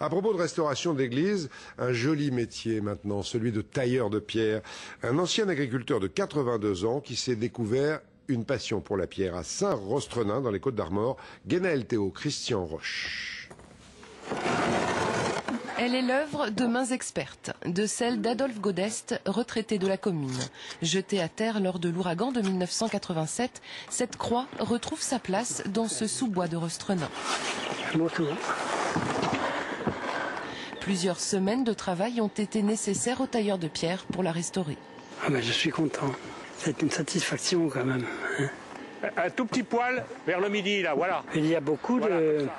À propos de restauration d'église, un joli métier maintenant, celui de tailleur de pierre. Un ancien agriculteur de 82 ans qui s'est découvert une passion pour la pierre à Saint-Rostrenin dans les Côtes-d'Armor. Guénaël Théo, Christian Roche. Elle est l'œuvre de mains expertes, de celle d'Adolphe Godest, retraité de la commune. Jetée à terre lors de l'ouragan de 1987, cette croix retrouve sa place dans ce sous-bois de Rostrenin. Plusieurs semaines de travail ont été nécessaires au tailleur de pierre pour la restaurer. Ah ben je suis content. C'est une satisfaction quand même. Hein. Un tout petit poil vers le midi, là, voilà. Il y a beaucoup de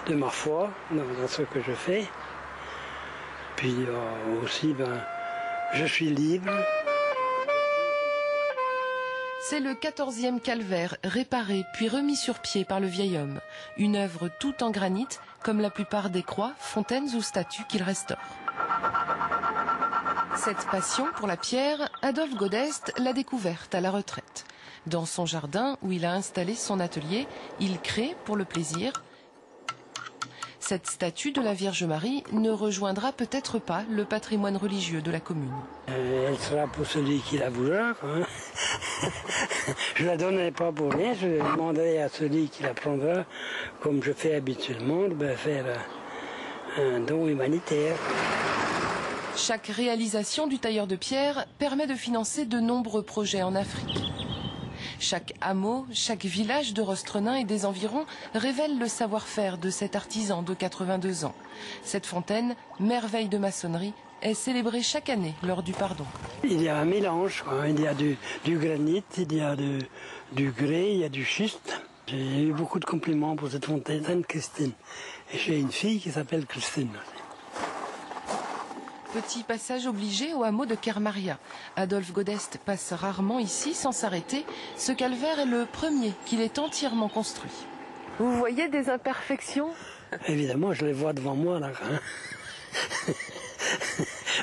ma foi dans ce que je fais. Puis aussi, je suis libre. C'est le 14e calvaire réparé puis remis sur pied par le vieil homme. Une œuvre toute en granit, comme la plupart des croix, fontaines ou statues qu'il restaure. Cette passion pour la pierre, Adolphe Godest l'a découverte à la retraite. Dans son jardin, où il a installé son atelier, il crée pour le plaisir. Cette statue de la Vierge Marie ne rejoindra peut-être pas le patrimoine religieux de la commune. Elle sera pour celui qui la voudra. Hein. Je ne la donnerai pas pour rien, je demanderai à celui qui la prendra, comme je fais habituellement, de faire un don humanitaire. Chaque réalisation du tailleur de pierre permet de financer de nombreux projets en Afrique. Chaque hameau, chaque village de Rostrenin et des environs révèle le savoir-faire de cet artisan de 82 ans. Cette fontaine, merveille de maçonnerie, est célébrée chaque année lors du pardon. Il y a un mélange, quoi. Il y a du granit, il y a du grès, il y a du schiste. J'ai eu beaucoup de compliments pour cette fontaine, Sainte-Christine. Et j'ai une fille qui s'appelle Christine. Petit passage obligé au hameau de Kermaria. Adolphe Godest passe rarement ici sans s'arrêter. Ce calvaire est le premier qu'il ait entièrement construit. Vous voyez des imperfections? Évidemment, je les vois devant moi là. Hein.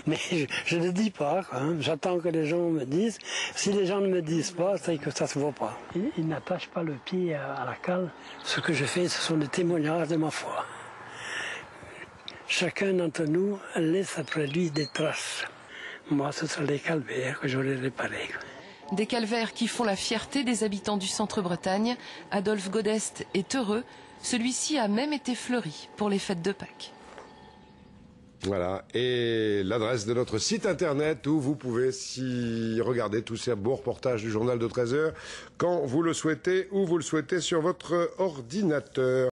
Mais je ne dis pas. Hein. J'attends que les gens me disent. Si les gens ne me disent pas, c'est que ça ne se voit pas. Ils n'attachent pas le pied à la cale. Ce que je fais, ce sont des témoignages de ma foi. Chacun d'entre nous laisse après lui des traces. Moi, ce sont les calvaires que j'aurais réparés. Des calvaires qui font la fierté des habitants du Centre-Bretagne. Adolphe Godest est heureux. Celui-ci a même été fleuri pour les fêtes de Pâques. Voilà, et l'adresse de notre site internet où vous pouvez regarder tous ces beaux reportages du journal de 13h quand vous le souhaitez ou vous le souhaitez sur votre ordinateur.